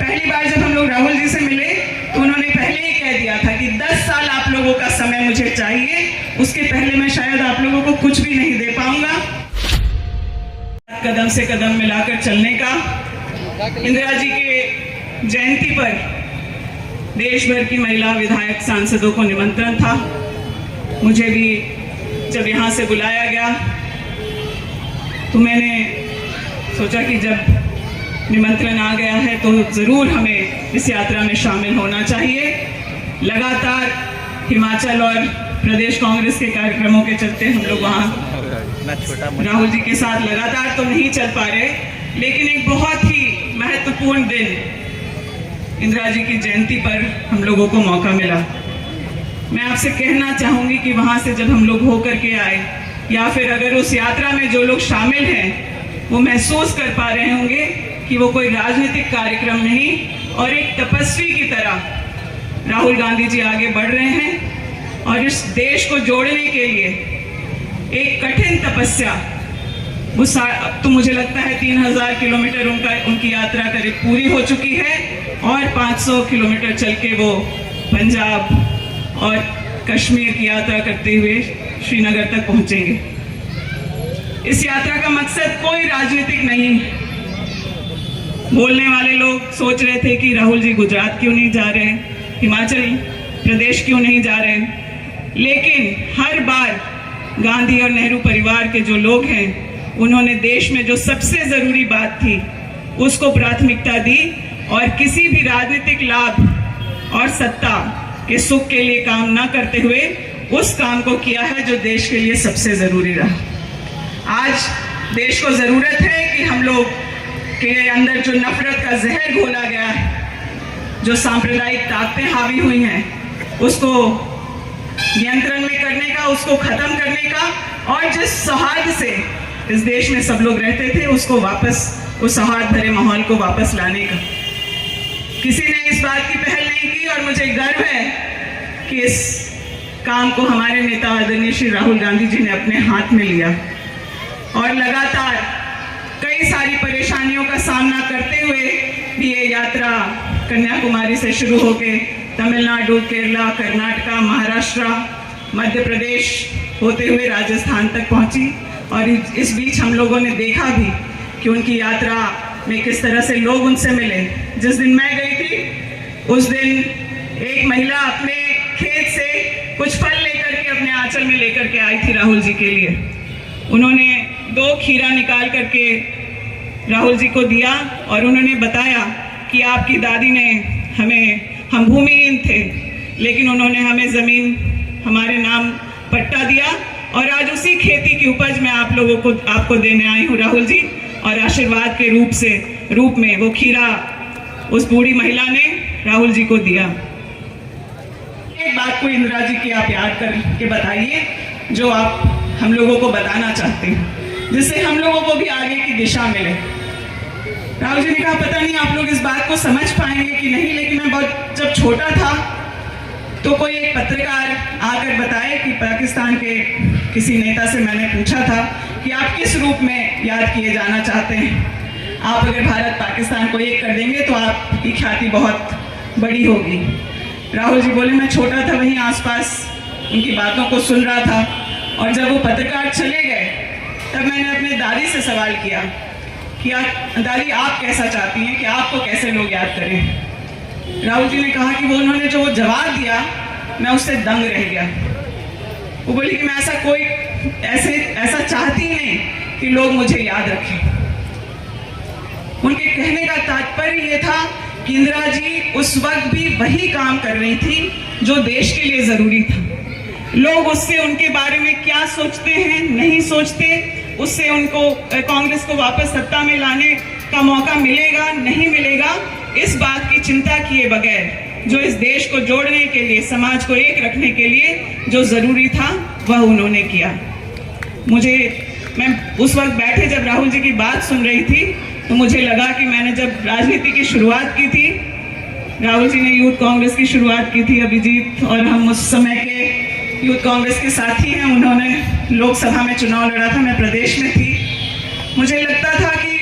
पहली बार जब हम लोग राहुल जी से मिले तो उन्होंने पहले ही कह दिया था कि 10 साल आप लोगों का समय मुझे चाहिए, उसके पहले मैं शायद आप लोगों को कुछ भी नहीं दे पाऊंगा। कदम से कदम मिलाकर चलने का। इंदिरा जी के जयंती पर देश भर की महिला विधायक सांसदों को निमंत्रण था। मुझे भी जब यहाँ से बुलाया गया तो मैंने सोचा कि जब निमंत्रण आ गया है तो ज़रूर हमें इस यात्रा में शामिल होना चाहिए। लगातार हिमाचल और प्रदेश कांग्रेस के कार्यक्रमों के चलते हम लोग वहाँ राहुल जी के साथ लगातार तो नहीं चल पा रहे, लेकिन एक बहुत ही महत्वपूर्ण दिन इंदिरा जी की जयंती पर हम लोगों को मौका मिला। मैं आपसे कहना चाहूँगी कि वहाँ से जब हम लोग होकर के आए, या फिर अगर उस यात्रा में जो लोग शामिल हैं वो महसूस कर पा रहे होंगे कि वो कोई राजनीतिक कार्यक्रम नहीं और एक तपस्वी की तरह राहुल गांधी जी आगे बढ़ रहे हैं और इस देश को जोड़ने के लिए एक कठिन तपस्या। वो अब तो मुझे लगता है 3000 किलोमीटर उनकी यात्रा करीब पूरी हो चुकी है और 500 किलोमीटर चल के वो पंजाब और कश्मीर की यात्रा करते हुए श्रीनगर तक पहुंचेंगे। इस यात्रा का मकसद कोई राजनीतिक नहीं। बोलने वाले लोग सोच रहे थे कि राहुल जी गुजरात क्यों नहीं जा रहे, हिमाचल प्रदेश क्यों नहीं जा रहे, लेकिन हर बार गांधी और नेहरू परिवार के जो लोग हैं उन्होंने देश में जो सबसे ज़रूरी बात थी उसको प्राथमिकता दी और किसी भी राजनीतिक लाभ और सत्ता के सुख के लिए काम ना करते हुए उस काम को किया है जो देश के लिए सबसे ज़रूरी रहा। आज देश को ज़रूरत है कि हम लोग के अंदर जो नफरत का जहर घोला गया है, जो सांप्रदायिक ताकतें हावी हुई हैं, उसको नियंत्रण में करने का, उसको खत्म करने का और जिस सौहार्द से इस देश में सब लोग रहते थे उसको वापस, उस सौहार्द भरे माहौल को वापस लाने का। किसी ने इस बात की पहल नहीं की और मुझे गर्व है कि इस काम को हमारे नेता आदरणीय श्री राहुल गांधी जी ने अपने हाथ में लिया और लगातार कई सारी परेशानियों का सामना करते हुए भी ये यात्रा कन्याकुमारी से शुरू होकर तमिलनाडु, केरला, कर्नाटका, महाराष्ट्र, मध्य प्रदेश होते हुए राजस्थान तक पहुंची। और इस बीच हम लोगों ने देखा भी कि उनकी यात्रा में किस तरह से लोग उनसे मिले। जिस दिन मैं गई थी उस दिन एक महिला अपने खेत से कुछ फल लेकर के अपने आंचल में लेकर के आई थी राहुल जी के लिए। उन्होंने 2 खीरा निकाल करके राहुल जी को दिया और उन्होंने बताया कि आपकी दादी ने हम भूमिहीन थे, लेकिन उन्होंने हमें ज़मीन हमारे नाम पट्टा दिया और आज उसी खेती की उपज मैं आपको देने आई हूँ राहुल जी। और आशीर्वाद के रूप में वो खीरा उस बूढ़ी महिला ने राहुल जी को दिया। एक बात को इंदिरा जी की आप याद करके बताइए जो आप हम लोगों को बताना चाहते हैं, जिससे हम लोगों को भी आगे की दिशा मिले। राहुल जी ने कहा पता नहीं आप लोग इस बात को समझ पाएंगे कि नहीं, लेकिन मैं जब छोटा था तो कोई एक पत्रकार आकर बताए कि पाकिस्तान के किसी नेता से मैंने पूछा था कि आप किस रूप में याद किए जाना चाहते हैं, आप अगर भारत पाकिस्तान को एक कर देंगे तो आपकी ख्याति बहुत बड़ी होगी। राहुल जी बोले मैं छोटा था, वहीं आसपास उनकी बातों को सुन रहा था और जब वो पत्रकार चले गए तब मैंने अपने दादी से सवाल किया कि दादी आप कैसा चाहती हैं कि आपको कैसे लोग याद करें। राहुल जी ने कहा कि उन्होंने जो जवाब दिया मैं उससे दंग रह गया। वो बोली कि मैं ऐसा चाहती ही नहीं कि लोग मुझे याद रखें। उनके कहने का तात्पर्य ये था कि इंदिरा जी उस वक्त भी वही काम कर रही थी जो देश के लिए जरूरी था। लोग उससे उनके बारे में क्या सोचते हैं नहीं सोचते, उससे उनको कांग्रेस को वापस सत्ता में लाने का मौका मिलेगा नहीं मिलेगा, इस बात की चिंता किए बगैर जो इस देश को जोड़ने के लिए, समाज को एक रखने के लिए जो जरूरी था वह उन्होंने किया। मैं उस वक्त बैठे जब राहुल जी की बात सुन रही थी तो मुझे लगा कि मैंने जब राजनीति की शुरुआत की थी, राहुल जी ने यूथ कांग्रेस की शुरुआत की थी, अभिजीत और हम उस समय के यूथ कांग्रेस के साथी हैं, उन्होंने लोकसभा में चुनाव लड़ा था, मैं प्रदेश में थी। मुझे लगता था कि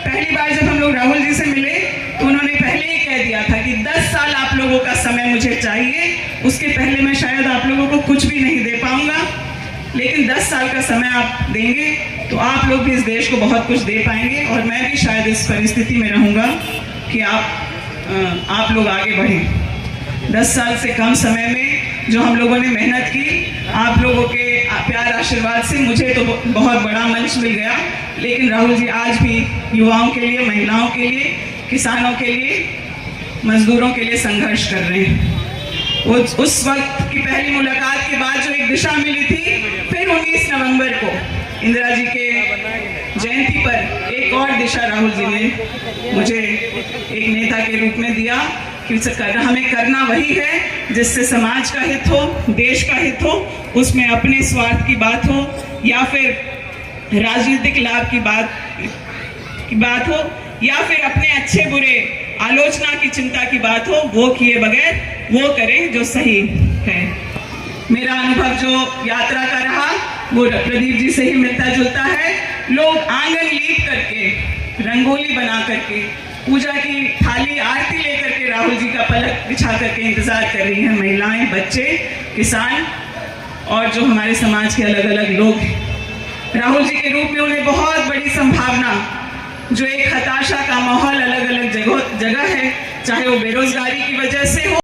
पहली बार जब हम लोग राहुल जी से मिले तो उन्होंने पहले ही लोगों का समय मुझे चाहिए। उसके पहले मैं शायद आप लोगों को कुछ भी नहीं दे पाऊंगा, लेकिन 10 साल का समय आप देंगे तो आप लोग भी इस देश को बहुत कुछ दे पाएंगे, और मैं भी शायद इस परिस्थिति में रहूंगा कि आप लोग आगे बढ़ें। 10 साल से कम समय में जो हम लोगों ने मेहनत की, आप लोगों के प्यार आशीर्वाद से मुझे तो बहुत बड़ा मंच मिल गया, लेकिन राहुल जी आज भी युवाओं के लिए, महिलाओं के लिए, किसानों के लिए, मजदूरों के लिए संघर्ष कर रहे हैं। उस वक्त की पहली मुलाकात के बाद जो एक दिशा मिली थी, फिर 19 नवंबर को इंदिरा जी के जयंती पर एक और दिशा राहुल जी ने मुझे एक नेता के रूप में दिया कि हमें करना वही है जिससे समाज का हित हो, देश का हित हो, उसमें अपने स्वार्थ की बात हो या फिर राजनीतिक लाभ की बात हो या फिर अपने अच्छे बुरे आलोचना की चिंता की बात हो, वो किए बगैर वो करें जो सही है। मेरा अनुभव जो यात्रा का रहा वो प्रदीप जी से ही मिलता जुलता है। लोग आंगन लीप करके, रंगोली बना करके, पूजा की थाली आरती लेकर के राहुल जी का पलक बिछा करके इंतजार कर रही हैं। महिलाएं, बच्चे, किसान और जो हमारे समाज के अलग अलग लोग हैं। राहुल जी के रूप में उन्हें बहुत बड़ी संभावना, जो एक हताशा का माहौल अलग अलग जगह है, चाहे वो बेरोजगारी की वजह से हो